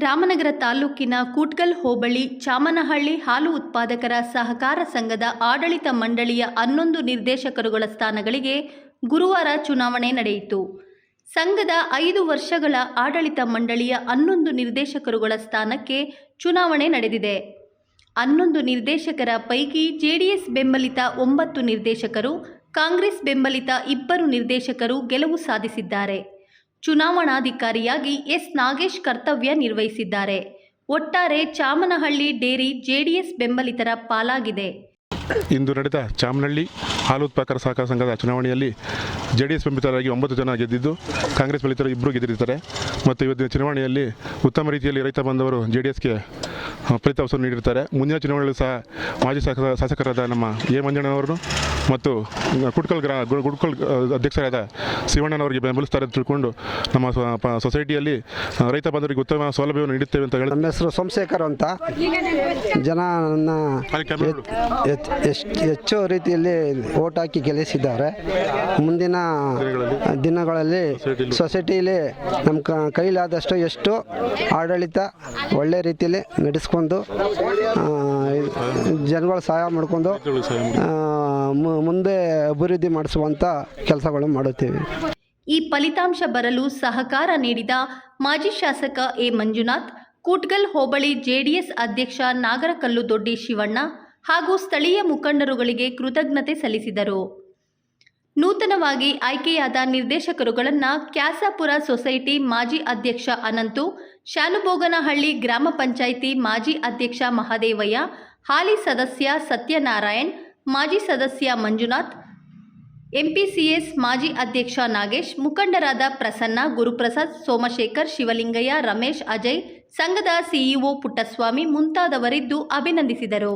ರಾಮನಗರ ತಾಲೂಕಿನ ಕೂಟ್ಕಲ್ ಹೋಬಳಿ ಚಾಮನಹಳ್ಳಿ ಹಾಲು ಉತ್ಪಾದಕರ ಸಹಕಾರ ಸಂಘದ ಆಡಳಿತ ಮಂಡಳಿಯ 11 ನಿರ್ದೇಶಕರುಗಳ ಸ್ಥಾನಗಳಿಗೆ ಗುರುವಾರ ಚುನಾವಣೆ ನಡೆಯಿತು. ಸಂಘದ 5 ವರ್ಷಗಳ ಆಡಳಿತ ಮಂಡಳಿಯ 11 ನಿರ್ದೇಶಕರುಗಳ ಸ್ಥಾನಕ್ಕೆ ಚುನಾವಣೆ ನಡೆದಿದೆ. 11 ನಿರ್ದೇಶಕರ ಪೈಕಿ ಜೆಡಿಎಸ್ ಬೆಂಬಲಿತ 9 ನಿರ್ದೇಶಕರು, ಕಾಂಗ್ರೆಸ್ ಬೆಂಬಲಿತ 2 ನಿರ್ದೇಶಕರು ಗೆಲುವು ಸಾಧಿಸಿದ್ದಾರೆ. ಚುನಾವಣಾಧಿಕಾರಿಯಾಗಿ ಎಸ್ ನಾಗೇಶ್ ಕರ್ತವ್ಯ ನಿರ್ವಹಿಸಿದ್ದಾರೆ. ಒಟ್ಟಾರೆ ಚಾಮನಹಳ್ಳಿ ಡೇರಿ ಜೆಡಿಎಸ್ ಬೆಂಬಲಿತರ ಪಾಲಾಗಿದೆ. ಇಂದು ನಡೆದ ಚಾಮನಹಳ್ಳಿ ಹಾಲು ಉತ್ಪಾದಕರ ಸಹಕಾರ ಸಂಘದ ಚುನಾವಣೆಯಲ್ಲಿ ಜೆಡಿಎಸ್ ಬೆಂಬಲಿತರಾಗಿ 9 ಜನ ಗೆದ್ದಿದ್ದು, ಕಾಂಗ್ರೆಸ್ ಬೆಂಬಲಿತರು 2 ಗೆದ್ದಿದ್ದಾರೆ. ಮತ್ತು ಇವತ್ತಿನ ಚುನಾವಣೆಯಲ್ಲಿ ಉತ್ತಮ ರೀತಿಯಲ್ಲಿ ರೈತ ಬಾಂಧವರು ಜೆಡಿಎಸ್ಗೆ ಫಲಿತಾಂಶವನ್ನು ನೀಡಿರ್ತಾರೆ. ಮುಂದಿನ ಚುನಾವಣೆಯಲ್ಲೂ ಸಹ ಮಾಜಿ ಶಾಸಕರಾದ ನಮ್ಮ ಎ ಮಂಜಣ್ಣನವರು ಮತ್ತು ಗುಡ್ಕಲ್ ಅಧ್ಯಕ್ಷರಾದ ಶಿವಣ್ಣನವರಿಗೆ ಬೆಂಬಲಿಸ್ತಾರೆ ಅಂತ ತಿಳ್ಕೊಂಡು ನಮ್ಮ ಸೊಸೈಟಿಯಲ್ಲಿ ರೈತ ಬಾಂಧವರಿಗೆ ಉತ್ತಮ ಸೌಲಭ್ಯವನ್ನು ನೀಡುತ್ತೇವೆ ಅಂತ ಹೇಳಿ. ನಮ್ಮ ಹೆಸರು ಸೋಮಶೇಖರ್ ಅಂತ. ಜನ ನನ್ನ ಹೆಚ್ಚು ರೀತಿಯಲ್ಲಿ ಓಟ್ ಹಾಕಿ ಗೆಲ್ಲಿಸಿದ್ದಾರೆ. ಮುಂದಿನ ದಿನಗಳಲ್ಲಿ ಸೊಸೈಟಿಯಲ್ಲಿ ನಮ್ಮ ಕೈಲಾದಷ್ಟು ಎಷ್ಟು ಆಡಳಿತ ಒಳ್ಳೆ ರೀತಿಯಲ್ಲಿ ನಡೆಸ್ಕೊಂಡು ಜನಗಳ ಸಹಾಯ ಮಾಡಿಕೊಂಡು ಮುಂದೆ ಅಭಿವೃದ್ಧಿ ಮಾಡಿಸುವಂಥ ಕೆಲಸಗಳು ಮಾಡುತ್ತೀವಿ. ಈ ಫಲಿತಾಂಶ ಬರಲು ಸಹಕಾರ ನೀಡಿದ ಮಾಜಿ ಶಾಸಕ ಎ ಮಂಜುನಾಥ್, ಕೂಟ್ಕಲ್ ಹೋಬಳಿ ಜೆಡಿಎಸ್ ಅಧ್ಯಕ್ಷ ನಾಗರಕಲ್ಲು ದೊಡ್ಡಿ ಶಿವಣ್ಣ ಹಾಗೂ ಸ್ಥಳೀಯ ಮುಖಂಡರುಗಳಿಗೆ ಕೃತಜ್ಞತೆ ಸಲ್ಲಿಸಿದರು. ನೂತನವಾಗಿ ಆಯ್ಕೆಯಾದ ನಿರ್ದೇಶಕರುಗಳನ್ನು ಕ್ಯಾಸಾಪುರ ಸೊಸೈಟಿ ಮಾಜಿ ಅಧ್ಯಕ್ಷ ಅನಂತು, ಶಾನುಬೋಗನಹಳ್ಳಿ ಗ್ರಾಮ ಪಂಚಾಯಿತಿ ಮಾಜಿ ಅಧ್ಯಕ್ಷ ಮಹದೇವಯ್ಯ, ಹಾಲಿ ಸದಸ್ಯ ಸತ್ಯನಾರಾಯಣ್, ಮಾಜಿ ಸದಸ್ಯ ಮಂಜುನಾಥ್, ಎಂಪಿಸಿಎಸ್ ಮಾಜಿ ಅಧ್ಯಕ್ಷ ನಾಗೇಶ್, ಮುಖಂಡರಾದ ಪ್ರಸನ್ನ, ಗುರುಪ್ರಸಾದ್, ಸೋಮಶೇಖರ್, ಶಿವಲಿಂಗಯ್ಯ, ರಮೇಶ್, ಅಜಯ್, ಸಂಘದ ಸಿಇಒ ಪುಟ್ಟಸ್ವಾಮಿ ಮುಂತಾದವರಿದ್ದು ಅಭಿನಂದಿಸಿದರು.